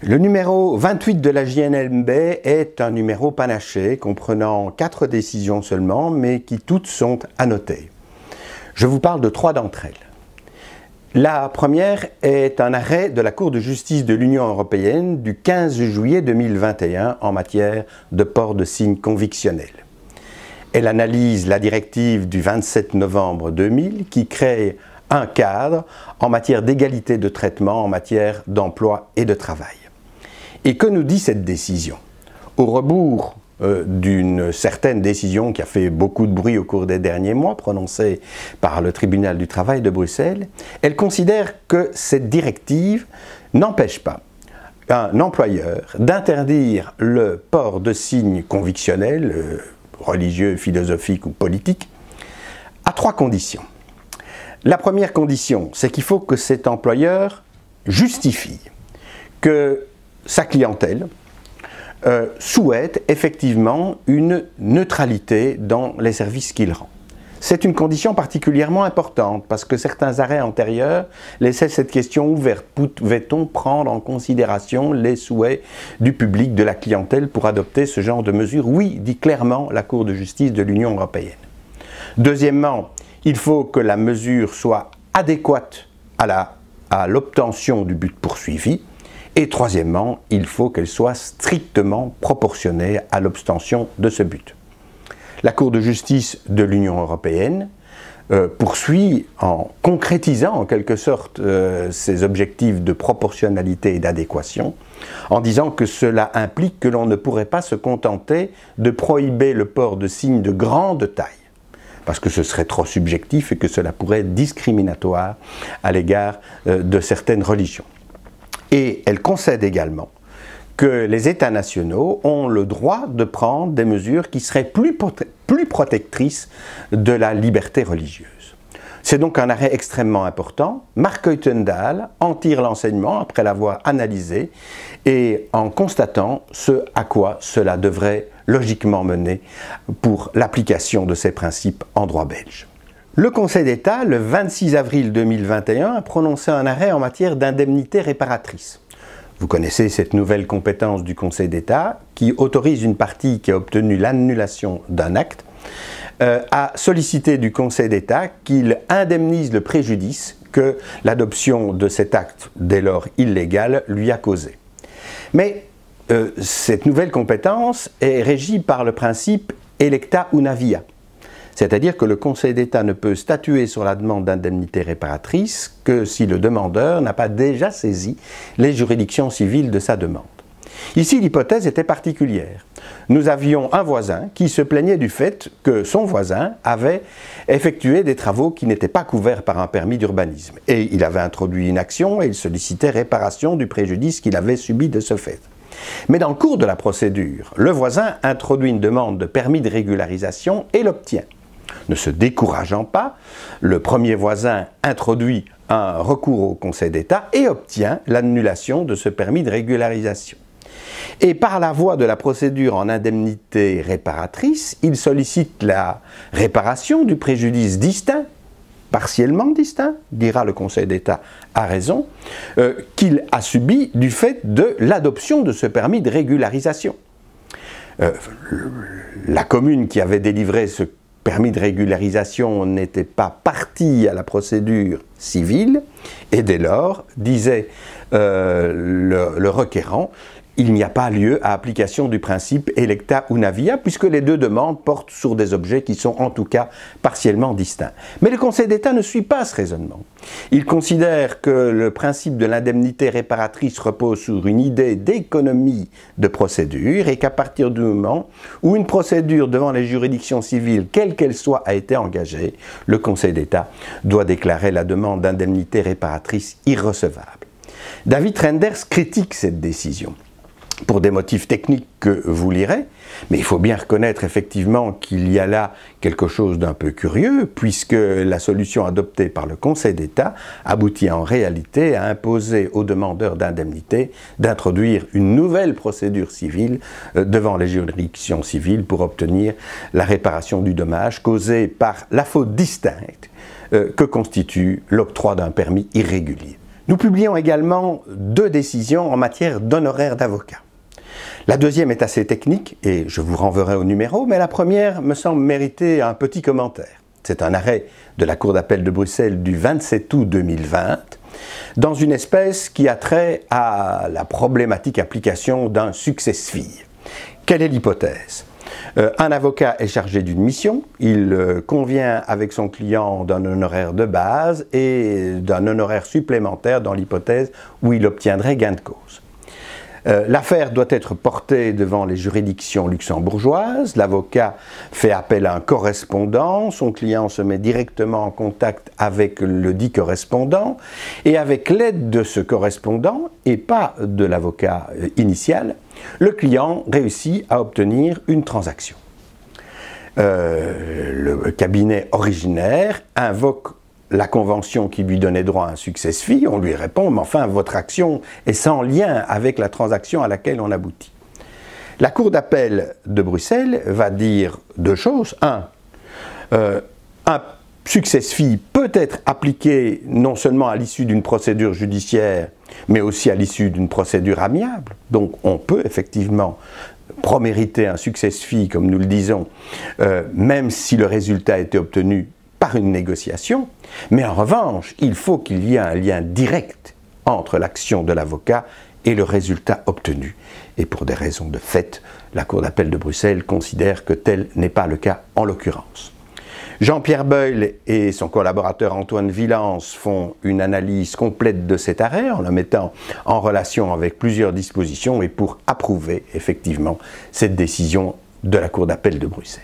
Le numéro 28 de la JNLB est un numéro panaché comprenant 4 décisions seulement, mais qui toutes sont à noter. Je vous parle de 3 d'entre elles. La première est un arrêt de la Cour de justice de l'Union européenne du 15 juillet 2021 en matière de port de signes convictionnels. Elle analyse la directive du 27 novembre 2000 qui crée un cadre en matière d'égalité de traitement en matière d'emploi et de travail. Et que nous dit cette décision? Au rebours d'une certaine décision qui a fait beaucoup de bruit au cours des derniers mois, prononcée par le tribunal du travail de Bruxelles, elle considère que cette directive n'empêche pas un employeur d'interdire le port de signes convictionnels, religieux, philosophiques ou politiques, à 3 conditions. La première condition, c'est qu'il faut que cet employeur justifie que sa clientèle souhaite effectivement une neutralité dans les services qu'il rend. C'est une condition particulièrement importante parce que certains arrêts antérieurs laissaient cette question ouverte. Pouvait-on prendre en considération les souhaits du public, de la clientèle pour adopter ce genre de mesures? Oui, dit clairement la Cour de justice de l'Union européenne. Deuxièmement, il faut que la mesure soit adéquate à l'obtention du but poursuivi. Et troisièmement, il faut qu'elle soit strictement proportionnée à l'obtention de ce but. La Cour de justice de l'Union européenne poursuit en concrétisant en quelque sorte ses objectifs de proportionnalité et d'adéquation, en disant que cela implique que l'on ne pourrait pas se contenter de prohiber le port de signes de grande taille, parce que ce serait trop subjectif et que cela pourrait être discriminatoire à l'égard de certaines religions. Et elle concède également que les États nationaux ont le droit de prendre des mesures qui seraient plus protectrices de la liberté religieuse. C'est donc un arrêt extrêmement important. Mark Uytendal en tire l'enseignement après l'avoir analysé et en constatant ce à quoi cela devrait logiquement mener pour l'application de ces principes en droit belge. Le Conseil d'État, le 26 avril 2021, a prononcé un arrêt en matière d'indemnité réparatrice. Vous connaissez cette nouvelle compétence du Conseil d'État qui autorise une partie qui a obtenu l'annulation d'un acte à solliciter du Conseil d'État qu'il indemnise le préjudice que l'adoption de cet acte, dès lors illégal, lui a causé. Mais cette nouvelle compétence est régie par le principe electa una via. C'est-à-dire que le Conseil d'État ne peut statuer sur la demande d'indemnité réparatrice que si le demandeur n'a pas déjà saisi les juridictions civiles de sa demande. Ici, l'hypothèse était particulière. Nous avions un voisin qui se plaignait du fait que son voisin avait effectué des travaux qui n'étaient pas couverts par un permis d'urbanisme. Et il avait introduit une action et il sollicitait réparation du préjudice qu'il avait subi de ce fait. Mais dans le cours de la procédure, le voisin introduit une demande de permis de régularisation et l'obtient. Ne se décourageant pas, le premier voisin introduit un recours au Conseil d'État et obtient l'annulation de ce permis de régularisation. Et par la voie de la procédure en indemnité réparatrice, il sollicite la réparation du préjudice distinct, partiellement distinct, dira le Conseil d'État à raison, qu'il a subi du fait de l'adoption de ce permis de régularisation. La commune qui avait délivré ce permis de régularisation n'était pas partie à la procédure civile et dès lors, disait le requérant, il n'y a pas lieu à application du principe electa una via puisque les deux demandes portent sur des objets qui sont en tout cas partiellement distincts. Mais le Conseil d'État ne suit pas ce raisonnement. Il considère que le principe de l'indemnité réparatrice repose sur une idée d'économie de procédure et qu'à partir du moment où une procédure devant les juridictions civiles, quelle qu'elle soit, a été engagée, le Conseil d'État doit déclarer la demande d'indemnité réparatrice irrecevable. David Reynders critique cette décision pour des motifs techniques que vous lirez, mais il faut bien reconnaître effectivement qu'il y a là quelque chose d'un peu curieux, puisque la solution adoptée par le Conseil d'État aboutit en réalité à imposer aux demandeurs d'indemnité d'introduire une nouvelle procédure civile devant les juridictions civiles pour obtenir la réparation du dommage causé par la faute distincte que constitue l'octroi d'un permis irrégulier. Nous publions également 2 décisions en matière d'honoraires d'avocat. La deuxième est assez technique et je vous renverrai au numéro, mais la première me semble mériter un petit commentaire. C'est un arrêt de la Cour d'appel de Bruxelles du 27 août 2020 dans une espèce qui a trait à la problématique application d'un success fee. Quelle est l'hypothèse ? Un avocat est chargé d'une mission, il convient avec son client d'un honoraire de base et d'un honoraire supplémentaire dans l'hypothèse où il obtiendrait gain de cause. L'affaire doit être portée devant les juridictions luxembourgeoises, l'avocat fait appel à un correspondant, son client se met directement en contact avec le dit correspondant et avec l'aide de ce correspondant et pas de l'avocat initial, le client réussit à obtenir une transaction. Le cabinet originaire invoque la convention qui lui donnait droit à un success fee, on lui répond, mais enfin votre action est sans lien avec la transaction à laquelle on aboutit. La Cour d'appel de Bruxelles va dire 2 choses. Un success fee peut être appliqué non seulement à l'issue d'une procédure judiciaire, mais aussi à l'issue d'une procédure amiable. Donc on peut effectivement promériter un success fee, comme nous le disons, même si le résultat a été obtenu par une négociation, mais en revanche, il faut qu'il y ait un lien direct entre l'action de l'avocat et le résultat obtenu. Et pour des raisons de fait, la Cour d'appel de Bruxelles considère que tel n'est pas le cas en l'occurrence. Jean-Pierre Beuyle et son collaborateur Antoine Villance font une analyse complète de cet arrêt en le mettant en relation avec plusieurs dispositions et pour approuver effectivement cette décision de la Cour d'appel de Bruxelles.